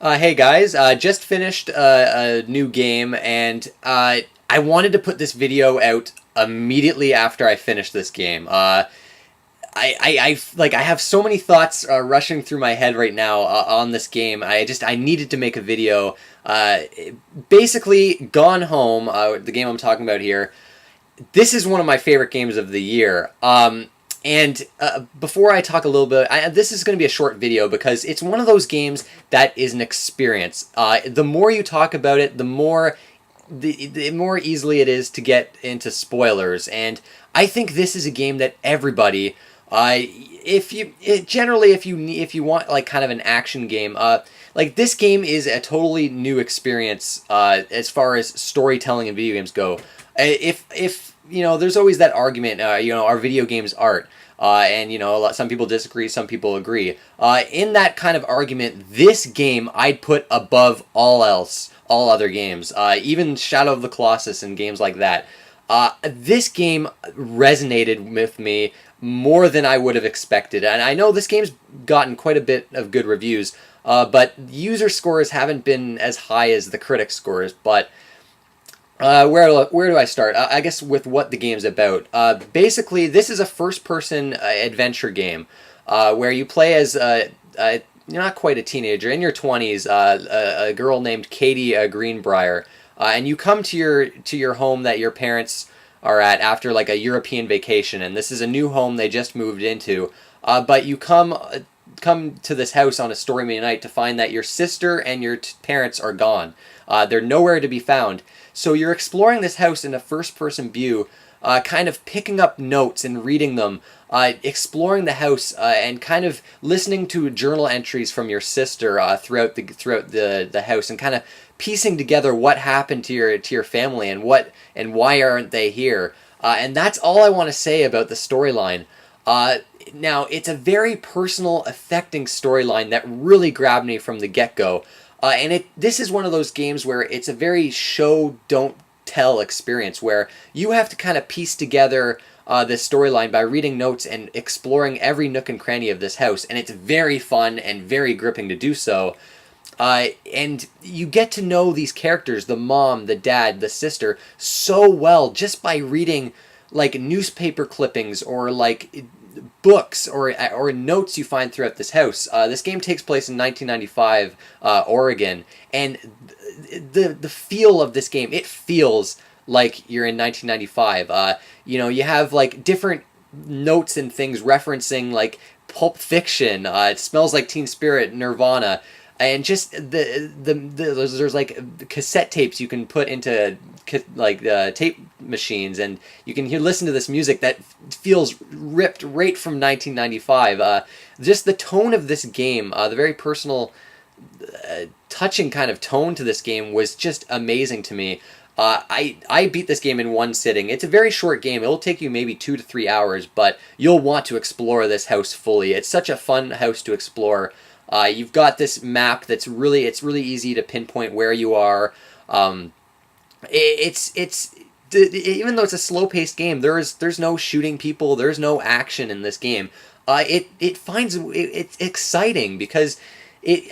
Hey guys, just finished a new game, and I wanted to put this video out immediately after I finished this game. I have so many thoughts rushing through my head right now on this game. I needed to make a video. Basically, Gone Home, the game I'm talking about here. This is one of my favorite games of the year. And before I talk a little bit, this is going to be a short video because it's one of those games that is an experience. The more you talk about it, the more easily it is to get into spoilers. And I think this is a game that everybody, if you want like kind of an action game, like this game is a totally new experience as far as storytelling in video games go. If you know, there's always that argument, are video games art? And some people disagree, some people agree. In that kind of argument, this game I'd put above all other games, even Shadow of the Colossus and games like that. This game resonated with me more than I would have expected, and I know this game's gotten quite a bit of good reviews, but user scores haven't been as high as the critic scores, but where do I start? I guess with what the game's about. Basically, this is a first-person adventure game where you play as you're not quite a teenager, in your 20s, a girl named Katie Greenbrier, and you come to your home that your parents are at after like a European vacation, and this is a new home they just moved into. But you come to this house on a stormy night to find that your sister and your parents are gone. They're nowhere to be found. So you're exploring this house in a first-person view, kind of picking up notes and reading them, exploring the house, and kind of listening to journal entries from your sister throughout the house, and kind of piecing together what happened to your family and why aren't they here. And that's all I want to say about the storyline. Now, it's a very personal, affecting storyline that really grabbed me from the get-go. And this is one of those games where it's a very show, don't tell experience, where you have to kind of piece together this storyline by reading notes and exploring every nook and cranny of this house. And it's very fun and very gripping to do so. And you get to know these characters, the mom, the dad, the sister, so well just by reading like newspaper clippings or like books or notes you find throughout this house. This game takes place in 1995 Oregon, and the feel of this game, it feels like you're in 1995. You have like different notes and things referencing like Pulp Fiction. It smells like Teen Spirit, Nirvana. And just there's like cassette tapes you can put into tape machines, and you can listen to this music that feels ripped right from 1995. Just the tone of this game, the very personal, touching kind of tone to this game was just amazing to me. I beat this game in one sitting. It's a very short game. It'll take you maybe 2 to 3 hours, but you'll want to explore this house fully. It's such a fun house to explore. You've got this map that's really easy to pinpoint where you are. Even though it's a slow-paced game, there's no shooting people, there's no action in this game. It's exciting because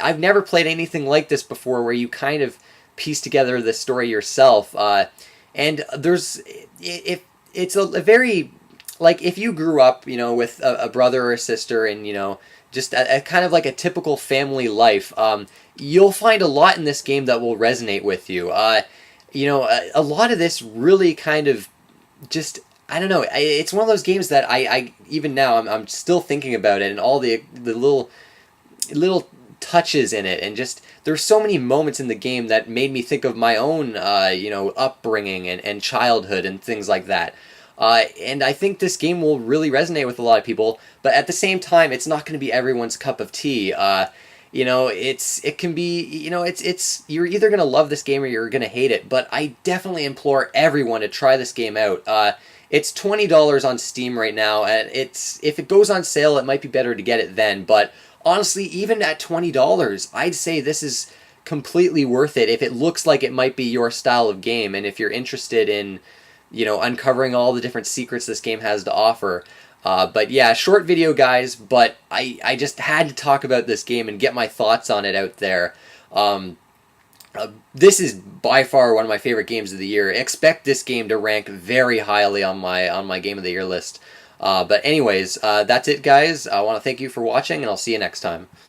I've never played anything like this before, where you kind of piece together the story yourself. And it's a very, like, if you grew up, with a brother or a sister, and just a kind of like a typical family life, you'll find a lot in this game that will resonate with you. A lot of this really kind of just, I don't know, it's one of those games that I even now I'm still thinking about it, and all the little touches in it, and just there's so many moments in the game that made me think of my own upbringing and childhood and things like that. And I think this game will really resonate with a lot of people, but at the same time, it's not going to be everyone's cup of tea. It can be, you're either going to love this game or you're going to hate it, but I definitely implore everyone to try this game out. It's $20 on Steam right now, and if it goes on sale, it might be better to get it then, but honestly, even at $20, I'd say this is completely worth it if it looks like it might be your style of game, and if you're interested in uncovering all the different secrets this game has to offer. But yeah, short video, guys, but I just had to talk about this game and get my thoughts on it out there. This is by far one of my favorite games of the year. Expect this game to rank very highly on my game of the year list. But anyways, that's it, guys. I want to thank you for watching, and I'll see you next time.